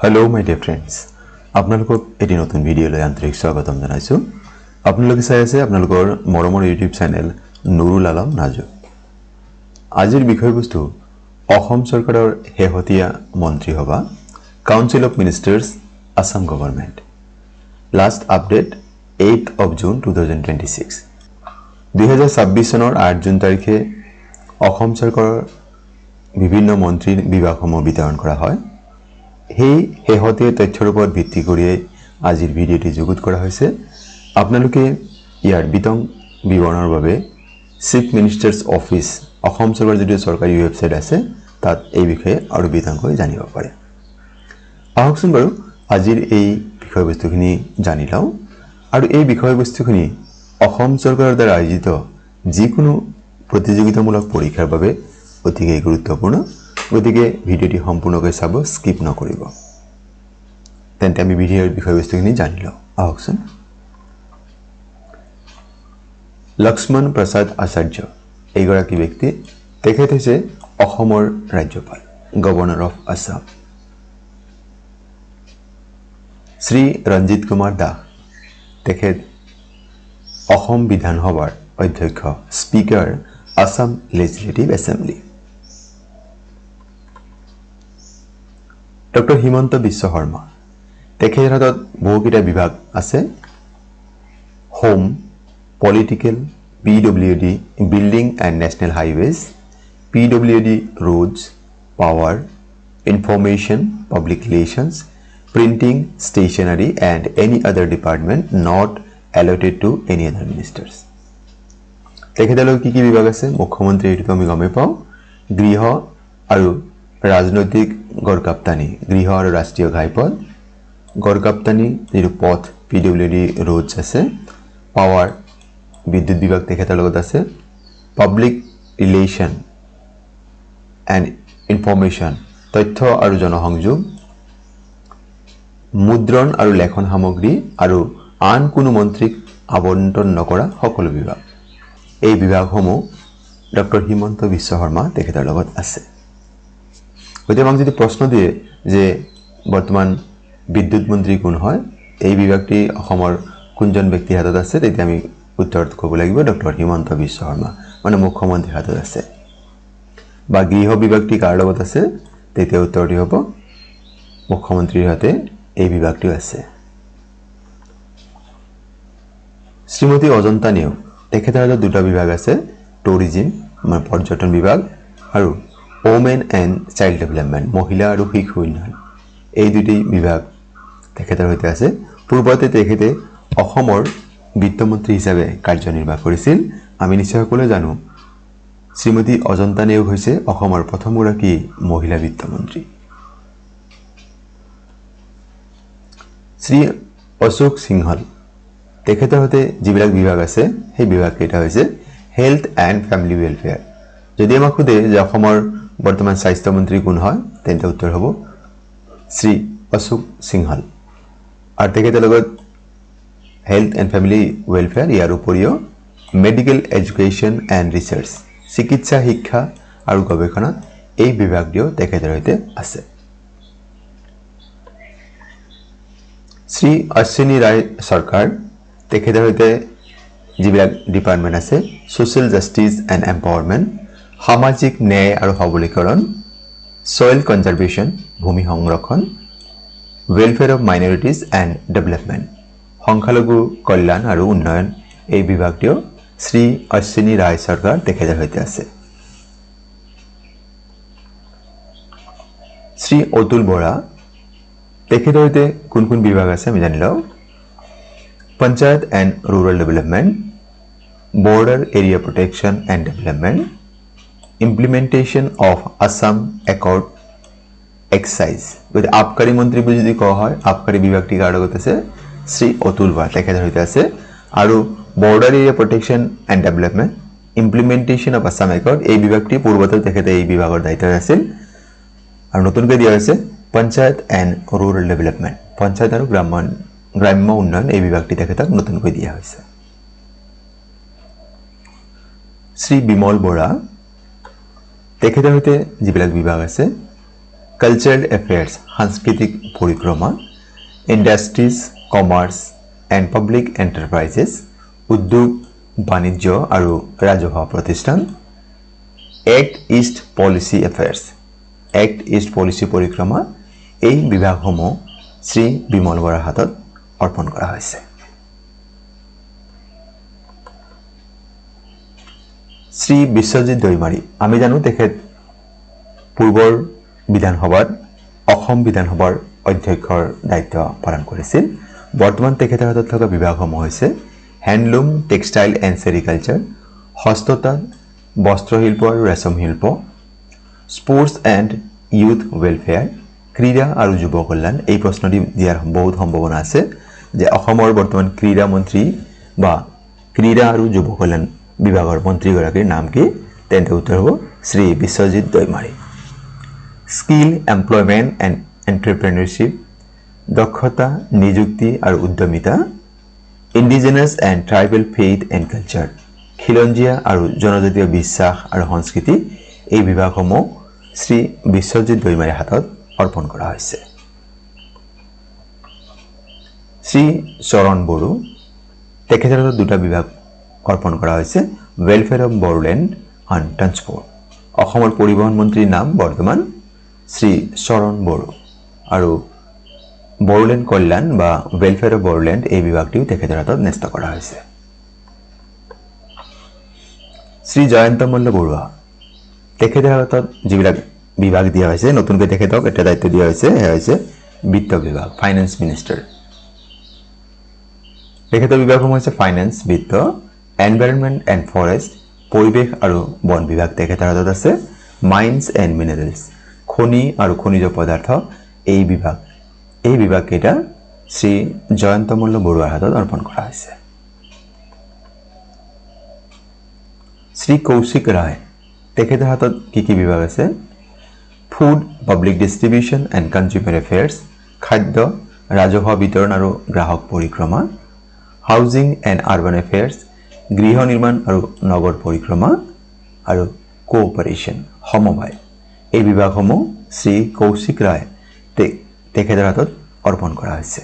Hello my dear friends. আপোনালোকক এটি নতুন ভিডিঅ'লৈ আন্তৰিক স্বাগতম জনাইছো। আপোনালোকে চাই আছে আপোনালোকৰ মৰমৰ ইউটিউব চেনেল নুৰুল আলম নাজু। আজিৰ বিষয়বস্তু অসম চৰকাৰৰ শেহতীয়া মন্ত্ৰী সভা council of ministers Assam government. Last update 8th of June 2026। 2026 চনৰ 8 জুন তাৰিখে অসম চৰকাৰৰ বিভিন্ন মন্ত্ৰীৰ বিভাগসমূহ বিতৰণ কৰা হয়। সেই শেহতীয়া তথ্যৰ ওপৰত ভিত্তি কৰি আজিৰ ভিডিঅ'টি যুগুত কৰা হৈছে। আপোনালোকে ইয়াৰ বিতং বিৱৰণৰ বাবে চিফ মিনিষ্টাৰ্ছ অফিচ অসম চৰকাৰৰ যিটো চৰকাৰী ৱেবছাইট আছে তাত এই বিষয়ে আৰু বিতংকৈ জানিব পাৰে। আহকচোন বাৰু আজিৰ এই বিষয়বস্তুখিনি জানি লওঁ আৰু এই বিষয়বস্তুখিনি অসম চৰকাৰৰ দ্বাৰা আয়োজিত যিকোনো প্ৰতিযোগিতামূলক পৰীক্ষাৰ বাবে অতিকে গুৰুত্বপূৰ্ণ। গতিকে ভিডিঅ'টি সম্পূৰ্ণকৈ চাব, স্কিপ নকৰিব। তেন্তে আমি ভিডিঅ'ৰ বিষয়বস্তুখিনি জানি লওঁ। আহকচোন। লক্ষ্মণ প্ৰসাদ আচাৰ্য এইগৰাকী ব্যক্তি, তেখেত হৈছে অসমৰ ৰাজ্যপাল, গভৰ্ণৰ অফ আছাম। শ্ৰী ৰঞ্জিত কুমাৰ দাস, তেখেত অসম বিধানসভাৰ অধ্যক্ষ, speaker Assam legislative assembly. Doctor Himanta Biswa Sarma, তেখেতৰ হাতত বহুকেইটা বিভাগ আছে। Home, political, PWD, building and national highways, PWD roads, power, information, public relations, printing, stationery and any other department not allotted to any other ministers. তেখেতলৈ কি কি বিভাগ আছে? মুখ্যমন্ত্ৰী, এইটোতো আমি গমেই পাওঁ। গৃহ আৰু ৰাজনৈতিক গড়কাপ্তানি, গৃহ আৰু ৰাষ্ট্ৰীয় ঘাইপথ, গড়কাপ্তানি যিটো পথ PWD ৰোডছ আছে, পাৱাৰ বিদ্যুৎ বিভাগ তেখেতৰ লগত আছে, পাব্লিক ৰিলেশ্যন এণ্ড ইনফৰমেশ্যন তথ্য আৰু জনসংযোগ, মুদ্ৰণ আৰু লেখন সামগ্ৰী আৰু আন কোনো মন্ত্ৰীক আবণ্টন নকৰা সকলো বিভাগ। এই বিভাগসমূহ ডক্টৰ হিমন্ত বিশ্ব শৰ্মা তেখেতৰ লগত আছে। গতিকে আমাক যদি প্ৰশ্ন দিয়ে যে বৰ্তমান বিদ্যুৎ মন্ত্ৰী কোন হয়, এই বিভাগটি অসমৰ কোনজন ব্যক্তিৰ হাতত আছে, তেতিয়া আমি উত্তৰত ক'ব লাগিব ডক্টৰ হিমন্ত বিশ্ব শৰ্মা, মানে মুখ্যমন্ত্ৰীৰ হাতত আছে। বা গৃহ বিভাগটি কাৰ লগত আছে, তেতিয়া উত্তৰটি হ'ব মুখ্যমন্ত্ৰীৰ হাতে এই বিভাগটিও আছে। শ্ৰীমতী অজন্তা নেওগ, তেখেতৰ হাতত দুটা বিভাগ আছে, টুৰিজিম মানে পৰ্যটন বিভাগ আৰু ওমেন এণ্ড চাইল্ড ডেভেলপমেণ্ট মহিলা আৰু শিশু উন্নয়ন, এই দুটি বিভাগ তেখেতৰ সৈতে আছে। পূৰ্বতে তেখেতে অসমৰ বিত্তমন্ত্ৰী হিচাপে কাৰ্যনিৰ্বাহ কৰিছিল। আমি নিশ্চয় সকলোৱে জানো শ্ৰীমতী অজন্তা নেওগ হৈছে অসমৰ প্ৰথমগৰাকী মহিলা বিত্তমন্ত্ৰী। শ্ৰী অশোক সিংহল, তেখেতৰ সৈতে যিবিলাক বিভাগ আছে সেই বিভাগকেইটা হৈছে হেল্থ এণ্ড ফেমিলি ৱেলফেয়াৰ। যদি আমাক সোধে যে অসমৰ বৰ্তমান স্বাস্থ্যমন্ত্ৰী কোন হয়, তেন্তে উত্তৰ হ'ব শ্ৰী অশোক সিংহল। আৰু তেখেতৰ লগত হেল্থ এণ্ড ফেমিলি ৱেলফেয়াৰ, ইয়াৰ উপৰিও মেডিকেল এডুকেশ্যন এণ্ড ৰিচাৰ্চ, চিকিৎসা শিক্ষা আৰু গৱেষণা, এই বিভাগটিও তেখেতৰ সৈতে আছে। শ্ৰী অশ্বিনী ৰায় চৰকাৰ, তেখেতৰ সৈতে যিবিলাক ডিপাৰ্টমেণ্ট আছে, ছ'চিয়েল জাষ্টিছ এণ্ড এম্পাৱাৰমেণ্ট, সামাজিক ন্যায় আৰু সবলীকৰণ, ছইল কনজাৰ্ভেশ্যন ভূমি সংৰক্ষণ, ৱেলফেয়াৰ অফ মাইনৰিটিজ এণ্ড ডেভেলপমেণ্ট সংখ্যালঘু কল্যাণ আৰু উন্নয়ন, এই বিভাগটিও শ্ৰী অশ্বিনী ৰায় চৰকাৰ তেখেতৰ সৈতে আছে। শ্ৰী অতুল বৰা, তেখেতৰ সৈতে কোন কোন বিভাগ আছে আমি জানি লওঁ। Panchayat and rural development, border area protection and development, implementation of Assam accord excise. গতিকে আবকাৰী মন্ত্ৰী বুলি যদি কোৱা হয়, আবকাৰী বিভাগটি কাৰ লগত আছে? শ্ৰী অতুল বৰা তেখেতৰ সৈতে আছে। আৰু border area protection and development, implementation of Assam accord, এই বিভাগটি পূৰ্বতে তেখেতে এই বিভাগৰ দায়িত্বত আছিল। আৰু নতুনকৈ দিয়া হৈছে panchayat and rural development, panchayat আৰু গ্ৰাম্য উন্নয়ন, এই বিভাগটি তেখেতক নতুনকৈ দিয়া হৈছে। শ্ৰী বিমল বৰা, তেখেতৰ সৈতে যিবিলাক বিভাগ আছে, কালচাৰেল এফেয়াৰ্ছ সাংস্কৃতিক পৰিক্ৰমা, industries, commerce and public enterprises উদ্যোগ, বাণিজ্য আৰু ৰাজহুৱা প্ৰতিষ্ঠান, act east policy affairs act east policy পৰিক্ৰমা এই বিভাগসমূহ শ্ৰী বিমল বৰাৰ হাতত অৰ্পণ কৰা হৈছে। শ্ৰী বিশ্বজিৎ দৈমাৰী, আমি জানো তেখেত পূৰ্বৰ বিধানসভাত অসম বিধানসভাৰ অধ্যক্ষৰ দায়িত্ব পালন কৰিছিল। বৰ্তমান তেখেতৰ হাতত থকা বিভাগসমূহ হৈছে হেণ্ডলুম, টেক্সটাইল এণ্ড চেৰিকালচাৰ, হস্ততাঁত, বস্ত্ৰশিল্প আৰু ৰেচম শিল্প, স্পৰ্টছ এণ্ড ইউথ ৱেলফেয়াৰ, ক্ৰীড়া আৰু যুৱ কল্যাণ। এই প্ৰশ্নটি দিয়াৰ বহুত সম্ভাৱনা আছে যে অসমৰ বৰ্তমান ক্ৰীড়া মন্ত্ৰী বা ক্ৰীড়া আৰু যুৱ কল্যাণ বিভাগৰ মন্ত্ৰীগৰাকীৰ নাম কি? তেন্তে উত্তৰ হ'ব Shri Biswajit Daimary. Skill, employment and entrepreneurship, দক্ষতা, নিযুক্তি আৰু উদ্যমিতা, indigenous and tribal faith and culture, খিলঞ্জীয়া আৰু জনজাতীয় বিশ্বাস আৰু সংস্কৃতি। এই বিভাগসমূহ শ্ৰী বিশ্বজিৎ দৈমাৰীৰ হাতত অৰ্পণ কৰা হৈছে। শ্ৰী চৰণ বড়ো, তেখেতৰ হাতত দুটা বিভাগ অৰ্পণ কৰা হৈছে, welfare of Bodoland and transport. অসমৰ পৰিবহণ মন্ত্ৰীৰ নাম বৰ্তমান শ্ৰী চৰণ বড়ো আৰু বড়োলেণ্ড কল্যাণ বা ৱেলফেয়াৰ অফ বড়োলেণ্ড এই বিভাগটিও তেখেতৰ হাতত ন্যস্ত কৰা হৈছে। শ্ৰী জয়ন্ত মল্ল বৰুৱা, তেখেতৰ হাতত যিবিলাক বিভাগ দিয়া হৈছে, নতুনকৈ তেখেতক এটা দায়িত্ব দিয়া হৈছে, সেয়া হৈছে বিত্ত বিভাগ, ফাইনেন্স মিনিষ্টাৰ। তেখেতৰ বিভাগসমূহ হৈছে ফাইনেন্স, বিত্ত, এনভাইৰনমেণ্ট এণ্ড ফৰেষ্ট, পৰিৱেশ আৰু বন বিভাগ তেখেতৰ হাতত আছে, মাইন্স এণ্ড মিনাৰেলছ, খনি আৰু খনিজ পদাৰ্থ এই বিভাগকেইটা শ্ৰী জয়ন্ত মল্ল বৰুৱাৰ হাতত অৰ্পণ কৰা হৈছে। শ্ৰী কৌশিক ৰায়, তেখেতৰ হাতত কি বিভাগ আছে? Food, public distribution and consumer affairs, খাদ্য, ৰাজহুৱা বিতৰণ আৰু গ্ৰাহক পৰিক্ৰমা, হাউজিং এণ্ড আৰ্বান এফেয়াৰ্ছ, গৃহ নিৰ্মাণ আৰু নগৰ পৰিক্ৰমা আৰু কোঅপাৰেশ্যন, সমবায়। এই বিভাগসমূহ শ্ৰী কৌশিক ৰায় তেখেতৰ হাতত অৰ্পণ কৰা হৈছে।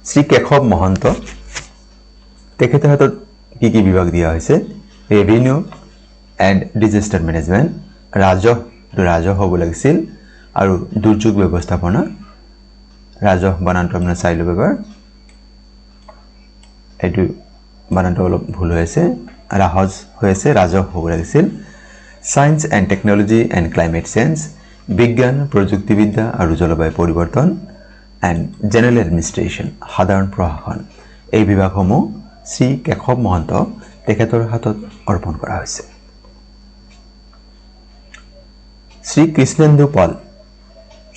শ্ৰী কেশৱ মহন্ত, তেখেতৰ হাতত কি বিভাগ দিয়া হৈছে? ৰেভিনিউ এণ্ড ডিজাষ্টাৰ মেনেজমেণ্ট, ৰাজহ হ'ব লাগিছিল আৰু দুৰ্যোগ ব্যৱস্থাপনা, ৰাজহ বানানটো আপোনাৰ চাই ল'ব এবাৰ, এইটো বানানটো অলপ ভুল হৈ আছে, ৰাহজ হৈ আছে, ৰাজহ হ'ব লাগিছিল। Science and technology and climate change, বিজ্ঞান, প্ৰযুক্তিবিদ্যা আৰু জলবায়ু পৰিৱৰ্তন এণ্ড জেনেৰেল এডমিনিষ্ট্ৰেশ্যন, সাধাৰণ প্ৰশাসন। এই বিভাগসমূহ শ্ৰী কেশৱ মহন্ত তেখেতৰ হাতত অৰ্পণ কৰা হৈছে। শ্ৰী কৃষ্ণেন্দু পাল,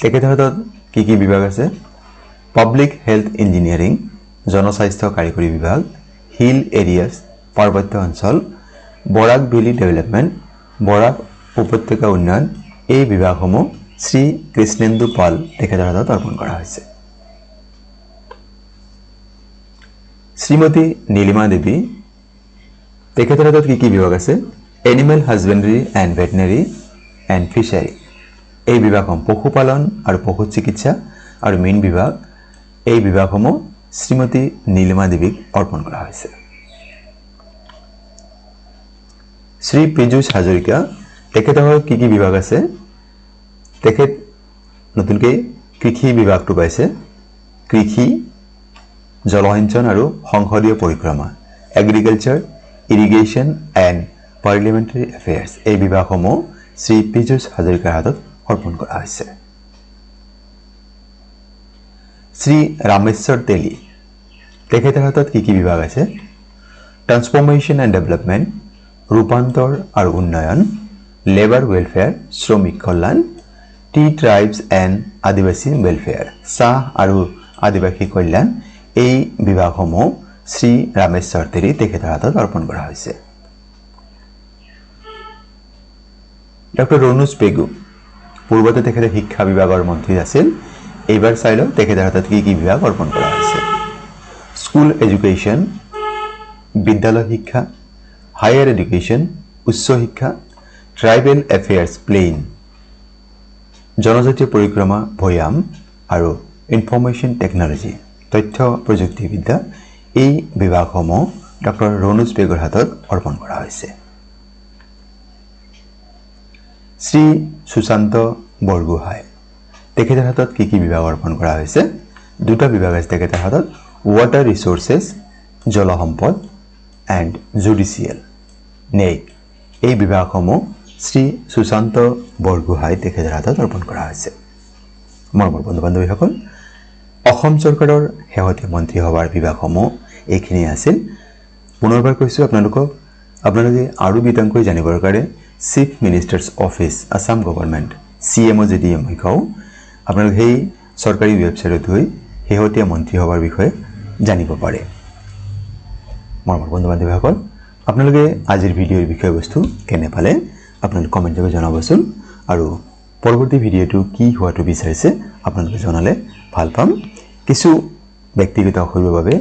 তেখেতৰ হাতত কি বিভাগ আছে? পাব্লিক হেল্থ ইঞ্জিনিয়াৰিং, জনস্বাস্থ্য কাৰিকৰী বিভাগ, হিল এৰিয়াছ, পাৰ্বত্য অঞ্চল, বৰাক ভেলী ডেভেলপমেণ্ট, বৰাক উপত্যকা উন্নয়ন। এই বিভাগসমূহ শ্ৰী কৃষ্ণেন্দু পাল তেখেতৰ হাতত অৰ্পণ কৰা হৈছে। শ্ৰীমতী নীলিমা দেৱী, তেখেতৰ হাতত কি বিভাগ আছে? Animal husbandry and veterinary and fishery. এই বিভাগসমূহ পশুপালন আৰু পশু চিকিৎসা আৰু মীন বিভাগ। এই বিভাগসমূহ শ্ৰীমতী নীলিমা দেৱীক অৰ্পণ কৰা হৈছে। শ্ৰী পীযুষ হাজৰিকা, তেখেতৰ কি বিভাগ আছে? তেখেত নতুনকৈ কৃষি বিভাগটো পাইছে, কৃষি, জলসিঞ্চন আৰু সংসদীয় পৰিক্ৰমা, agriculture, irrigation and parliamentary affairs. এই বিভাগসমূহ শ্ৰী পীযুষ হাজৰিকাৰ হাতত অৰ্পণ কৰা হৈছে। শ্ৰী ৰামেশ্বৰ তেলী, তেখেতৰ হাতত কি বিভাগ আছে? ট্ৰান্সফৰ্মেশ্যন এণ্ড ডেভেলপমেণ্ট, ৰূপান্তৰ আৰু উন্নয়ন, লেবাৰ ৱেলফেয়াৰ, শ্ৰমিক কল্যাণ, টি ট্ৰাইবছ এণ্ড আদিবাসী ৱেলফেয়াৰ, চাহ আৰু আদিবাসী কল্যাণ। এই বিভাগসমূহ শ্ৰী ৰামেশ্বৰ তেলী তেখেতৰ হাতত অৰ্পণ কৰা হৈছে। ডক্টৰ ৰণোজ পেগু, পূৰ্বতে তেখেতে শিক্ষা বিভাগৰ মন্ত্ৰী আছিল, এইবাৰ চাই লওক তেখেতৰ হাতত কি বিভাগ অৰ্পণ কৰা হৈছে। স্কুল এডুকেশ্যন, বিদ্যালয় শিক্ষা, হায়াৰ এডুকেশ্যন, উচ্চ শিক্ষা, ট্ৰাইবেল এফেয়াৰ্ছ প্লেইন, জনজাতীয় পৰিক্ৰমা ভৈয়াম আৰু ইনফৰমেশ্যন টেকনলজি তথ্য প্ৰযুক্তিবিদ্যা এই বিভাগসমূহ ডক্টৰ ৰণোজ বেগৰ হাতত অৰ্পণ কৰা হৈছে। শ্ৰী সুশান্ত বৰগোহাঁই তেখেতৰ হাতত কি কি বিভাগ অৰ্পণ কৰা হৈছে? দুটা বিভাগ আছে তেখেতৰ হাতত, ৱাটাৰ ৰিচোৰ্চেছ জল সম্পদ এণ্ড জুডিচিয়েল ন্যায়িক এই বিভাগসমূহ শ্ৰী সুশান্ত বৰগোহাঁই তেখেতৰ হাতত অৰ্পণ কৰা হৈছে। মৰমৰ বন্ধু বান্ধৱীসকল, অসম চৰকাৰৰ শেহতীয়া মন্ত্ৰীসভাৰ বিভাগসমূহ এইখিনি আছিল। পুনৰবাৰ কৈছোঁ আপোনালোকে আৰু বিতংকৈ জানিবৰ কাৰণে chief ministers office Assam government CMO যদি আমি কওঁ, আপোনালোকে সেই চৰকাৰী ৱেবছাইটত গৈ শেহতীয়া মন্ত্ৰীসভাৰ বিষয়ে জানিব পাৰে। মৰমৰ বন্ধু বান্ধৱীসকল, আপোনালোকে আজিৰ ভিডিঅ'ৰ বিষয়বস্তু কেনে পালে আপোনালোকে কমেণ্ট কৰি জনাবচোন, আৰু পৰৱৰ্তী ভিডিঅ'টো কি হোৱাটো বিচাৰিছে আপোনালোকে জনালে ভাল পাম। কিছু ব্যক্তিগত অসুবিধাৰ বাবে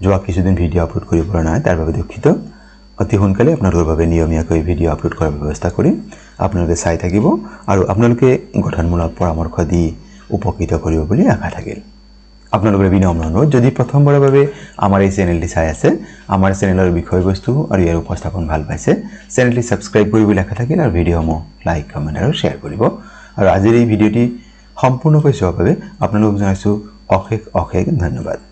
যোৱা কিছুদিন ভিডিঅ' আপলোড কৰিব পৰা নাই, তাৰ বাবে দুখিত। অতি সোনকালে আপোনালোকৰ বাবে নিয়মীয়াকৈ ভিডিঅ' আপলোড কৰাৰ ব্যৱস্থা কৰিম। আপোনালোকে চাই থাকিব আৰু আপোনালোকে গঠনমূলক পৰামৰ্শ দি উপকৃত কৰিব বুলি আশা থাকিল। আপোনালোকৰ বিনম্ৰ অনুৰোধ, যদি প্ৰথমবাৰৰ বাবে আমাৰ এই চেনেলটি চাই আছে, আমাৰ চেনেলৰ বিষয়বস্তু আৰু ইয়াৰ উপস্থাপন ভাল পাইছে, চেনেলটি ছাবস্ক্ৰাইব কৰিবলৈ আশা থাকিল আৰু ভিডিঅ'সমূহ লাইক কমেণ্ট আৰু শ্বেয়াৰ কৰিব। আৰু আজিৰ এই ভিডিঅ'টি সম্পূৰ্ণকৈ চোৱাৰ বাবে আপোনালোকক জনাইছোঁ অশেষ অশেষ ধন্যবাদ।